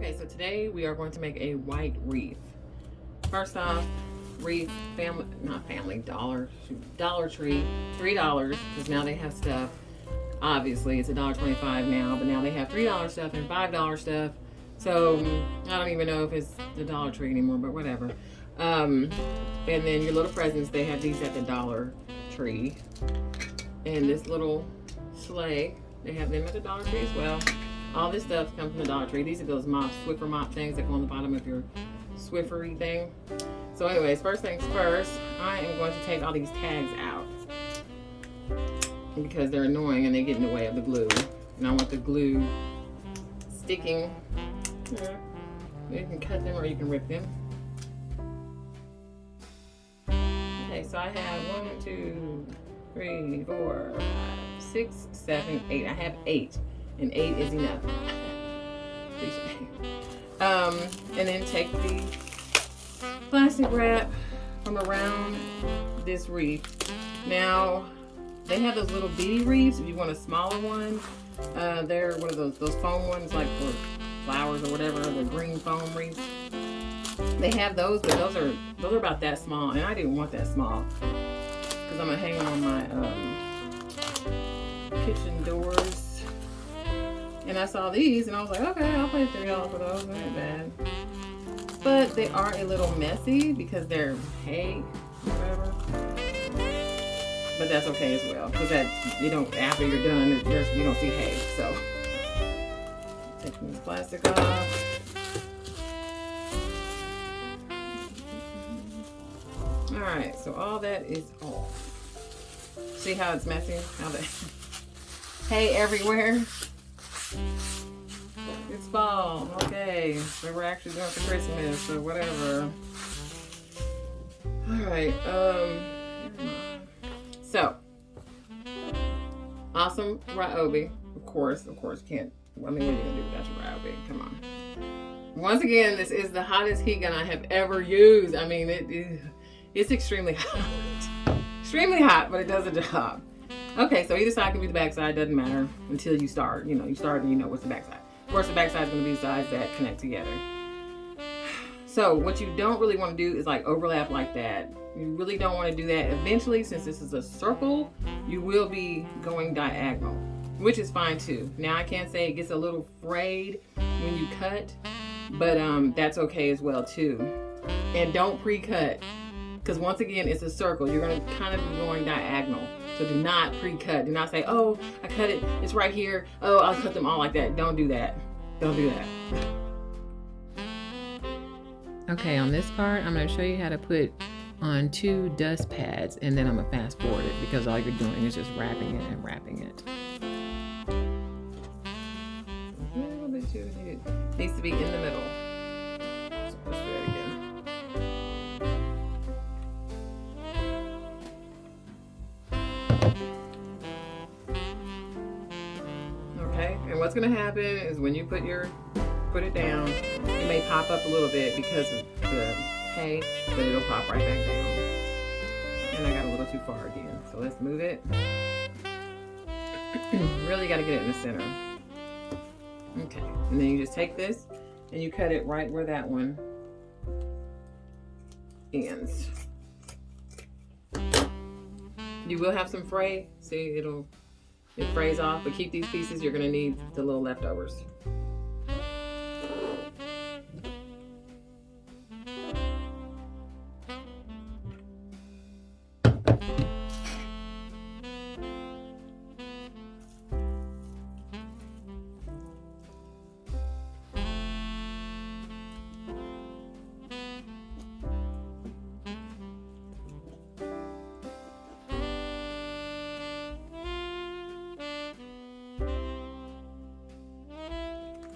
Okay, so today we are going to make a white wreath. First off, wreath, Dollar Tree, $3, because now they have stuff. Obviously, it's $1.25 now, but now they have $3 stuff and $5 stuff. So I don't even know if it's the Dollar Tree anymore, but whatever. And then your little presents, they have these at the Dollar Tree. And this little sleigh, they have them at the Dollar Tree as well. All this stuff comes from the Dollar Tree. These are those Swiffer mop things that go on the bottom of your Swiffery thing. So anyways, first things first, I am going to take all these tags out because they're annoying and they get in the way of the glue. And I want the glue sticking. Yeah. You can cut them or you can rip them. Okay, so I have 1, 2, 3, 4, 5, 6, 7, 8. I have 8. And 8 is enough. And then take the plastic wrap from around this wreath. Now, they have those little bitty wreaths. If you want a smaller one, they're one of those foam ones, like for flowers or whatever, the green foam wreaths. They have those, but those are about that small, and I didn't want that small because I'm gonna hang them on my kitchen doors. And I saw these and I was like, okay, I'll pay $3 for those. They ain't bad. But they are a little messy because they're hay, whatever. But that's okay as well, because after you're done, you don't see hay. So taking this plastic off. All right, so all that is off. See how it's messy? How the hay everywhere. It's fall, okay. So we're actually doing it for Christmas, so whatever. Alright, so awesome Ryobi. Of course, can't. I mean, what are you gonna do without your Ryobi? Come on. Once again, this is the hottest heat gun I have ever used. I mean, it's extremely hot. Extremely hot, but it does the job. Okay, so either side can be the back side, doesn't matter until you start. You start and you know what's the back side. Of course, the back side is going to be the sides that connect together. So what you don't really want to do is like overlap like that. You really don't want to do that. Eventually, since this is a circle, you will be going diagonal, which is fine too. Now, I can't say it gets a little frayed when you cut, but that's okay as well too. And don't pre-cut, because once again, it's a circle. You're going to kind of be going diagonal. So do not pre-cut. Do not say, oh, I cut it. It's right here. Oh, I'll cut them all like that. Don't do that. Don't do that. Okay, on this part, I'm going to show you how to put on 2 dust pads, and then I'm going to fast forward it because all you're doing is just wrapping it and wrapping it. A little bit too. It needs to be in the middle. So let's do that again. And what's going to happen is when you put it down, it may pop up a little bit because of the hay, but it'll pop right back down. And I got a little too far again. So let's move it. Really got to get it in the center. Okay. And then you just take this and you cut it right where that one ends. You will have some fray. See, it frays off, but keep these pieces. You're going to need the little leftovers.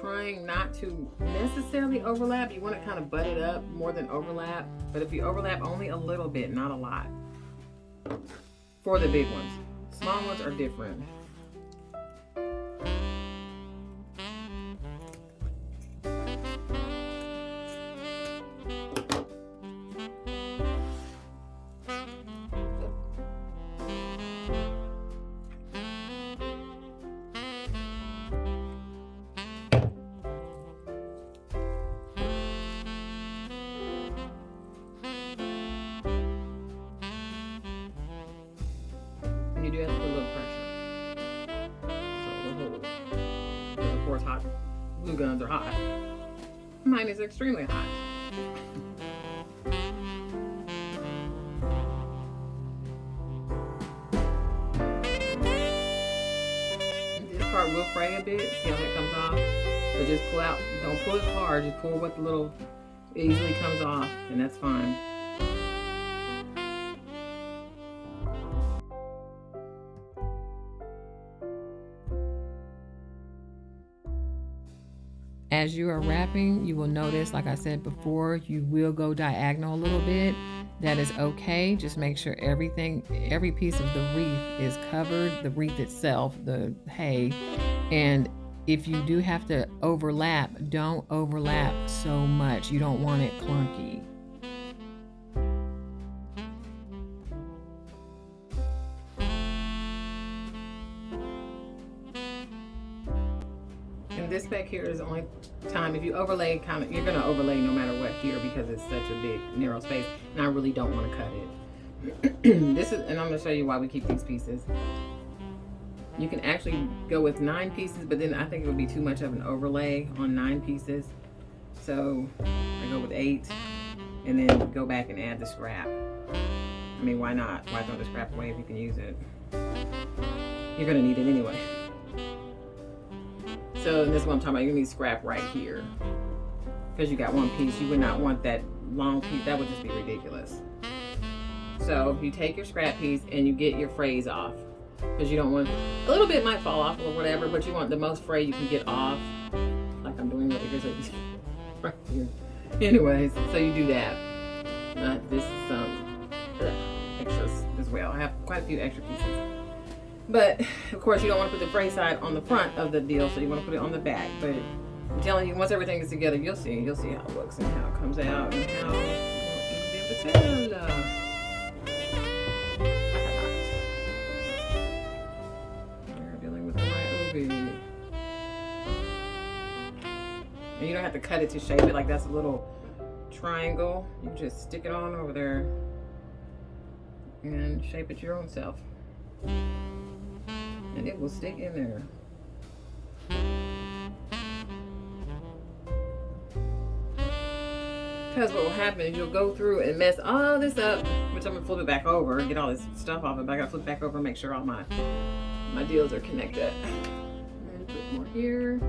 Trying not to necessarily overlap. You want to kind of butt it up more than overlap. But if you overlap only a little bit, not a lot. For the big ones. Small ones are different. hot glue guns are hot. Mine is extremely hot. This part will fray a bit. See how that comes off? But just pull out. Don't pull it hard. Just pull what the little easily comes off, and that's fine. As you are wrapping, you will notice, like I said before, you will go diagonal a little bit. That is okay. Just make sure every piece of the wreath is covered, the wreath itself, the hay. And if you do have to overlap, don't overlap so much. You don't want it clunky. And this back here is the only time, if you overlay, you're gonna overlay no matter what here because it's such a big narrow space, and I really don't want to cut it. And I'm gonna show you why we keep these pieces. You can actually go with 9 pieces, but then I think it would be too much of an overlay on 9 pieces. So I go with 8 and then go back and add the scrap. I mean, why not? Why throw the scrap away if you can use it? You're gonna need it anyway. So this is what I'm talking about. You need scrap right here. Because you got 1 piece, you would not want that long piece. That would just be ridiculous. So you take your scrap piece and you get your frays off. Because you don't want, a little bit might fall off or whatever, but you want the most fray you can get off. Like I'm doing over here, so right here. Anyways, so you do that. This is some extras as well. I have quite a few extra pieces. But of course you don't want to put the fray side on the front of the deal, so you want to put it on the back. But I'm telling you, once everything is together, you'll see how it looks and how it comes out and how you'll be able to tell. And you don't have to cut it to shape it. Like that's a little triangle. You just stick it on over there and shape it your own self. And it will stick in there. Because what will happen is you'll go through and mess all this up, which I'm gonna flip it back over and get all this stuff off, but I gotta flip it back over and make sure all my deals are connected. And put more here.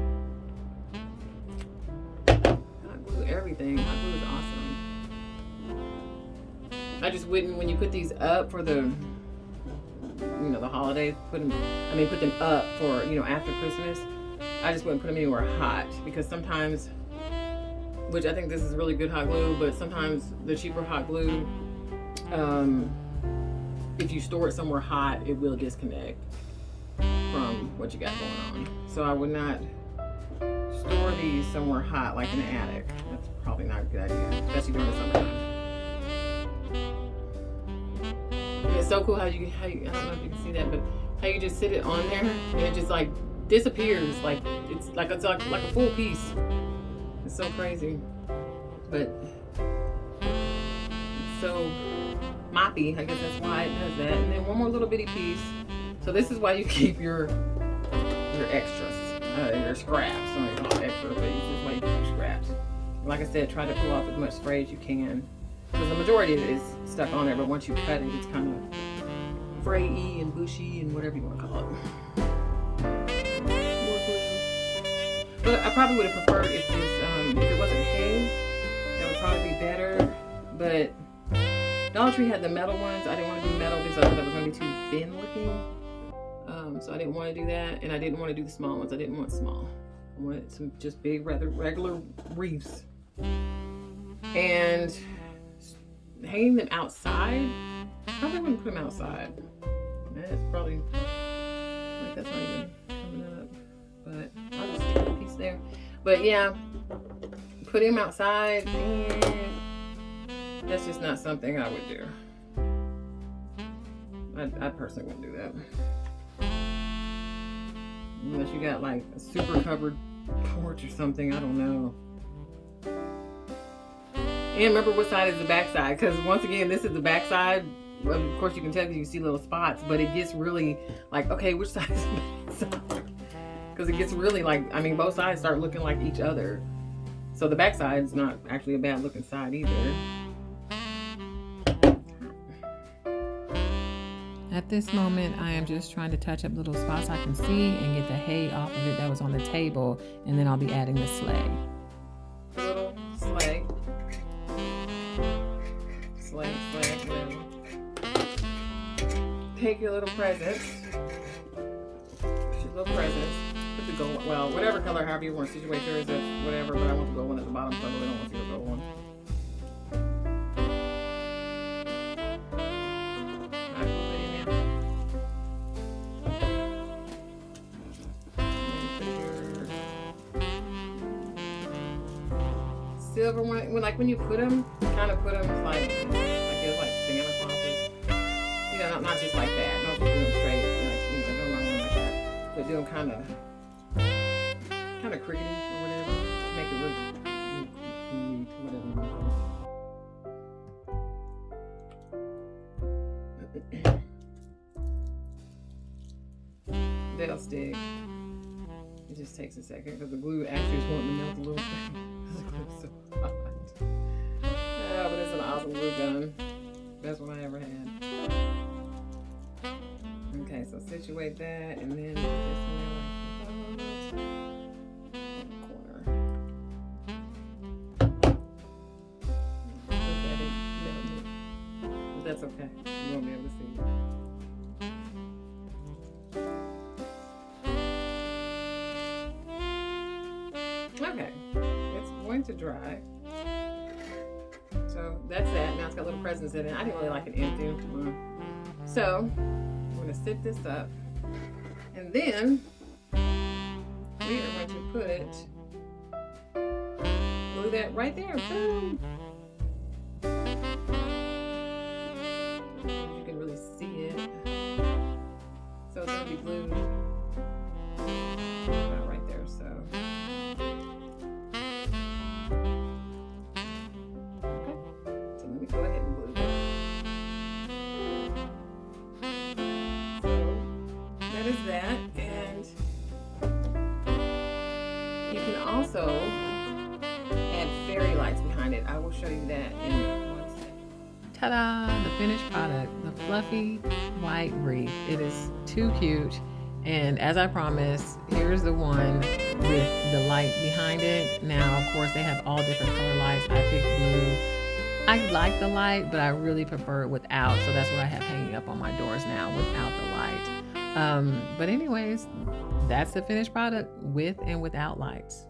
Hot glue everything. Hot glue is awesome. I just wouldn't, when you put these up for the, the holidays, put them up for, after Christmas. I just wouldn't put them anywhere hot, because sometimes, which I think this is really good hot glue, but sometimes the cheaper hot glue, if you store it somewhere hot, it will disconnect from what you got going on. So I would not store these somewhere hot, like in the attic. That's probably not a good idea, especially during the summertime. And it's so cool how you, I don't know if you can see that, but how you just sit it on there and it just like disappears, like it's like a full piece. It's so crazy, but it's so moppy. I guess that's why it does that. And then one more little bitty piece. So this is why you keep your extras, your scraps. I don't call it extra, but this is why you keep your scraps. Like I said, try to pull off as much spray as you can, because the majority of it is stuck on there. But once you cut it, it's kind of fray-y and bushy and whatever you want to call it. But I probably would have preferred if it wasn't hay. That would probably be better. But Dollar Tree had the metal ones. I didn't want to do metal because I thought that was going to be too thin looking. So I didn't want to do that, and I didn't want to do the small ones. I didn't want small. I wanted some just big, rather regular wreaths. And hanging them outside, I probably wouldn't put them outside. That's probably, like, that's not even coming up. But I'll just stick a piece there. But yeah, put him outside, and that's just not something I would do. I personally wouldn't do that. Unless you got like a super covered porch or something, I don't know. And remember what side is the back side, because once again, this is the back side. Well, of course you can tell because you see little spots, but it gets really like, okay, which side is the back side? Because it gets really like, I mean, both sides start looking like each other. So the back side's not actually a bad looking side either. At this moment, I am just trying to touch up little spots I can see and get the hay off of it that was on the table, and then I'll be adding the sleigh. Little sleigh. Sleigh. Take your little presents. Your little presents. Put the gold, well, whatever color, however you want to situate yours, that's whatever, but I want the gold one at the bottom, so I really don't want to see the gold one. Silver one, when you put them, kind of put them like it's like Santa Clauses. You know, not just like that. Don't just do them straight. Like, don't run them like that. But do them kind of crickety or whatever to make it look neat, whatever. They'll stick. It just takes a second because the glue actually is wanting to melt a little bit. So hot. Oh, but it's an awesome glue gun. Best one I ever had. Okay, so situate that and then put this in there corner. Look at it, melted. But that's okay. You won't be able to see it. Okay, it's going to dry. So that's that. Now it's got little presents in it. I didn't really like it empty. So I'm going to sit this up, and then we are going to put glue that right there. Boom. You can really see it. So it's going to be glued right there. So. Go ahead and glue that. So that is that, and you can also add fairy lights behind it. I will show you that in 1 second. Ta-da! The finished product, the fluffy white wreath. It is too cute, and as I promised, here's the one with the light behind it. Now, of course, they have all different color lights. I picked blue. I like the light, but I really prefer it without, so that's what I have hanging up on my doors now, without the light. But anyways, that's the finished product with and without lights.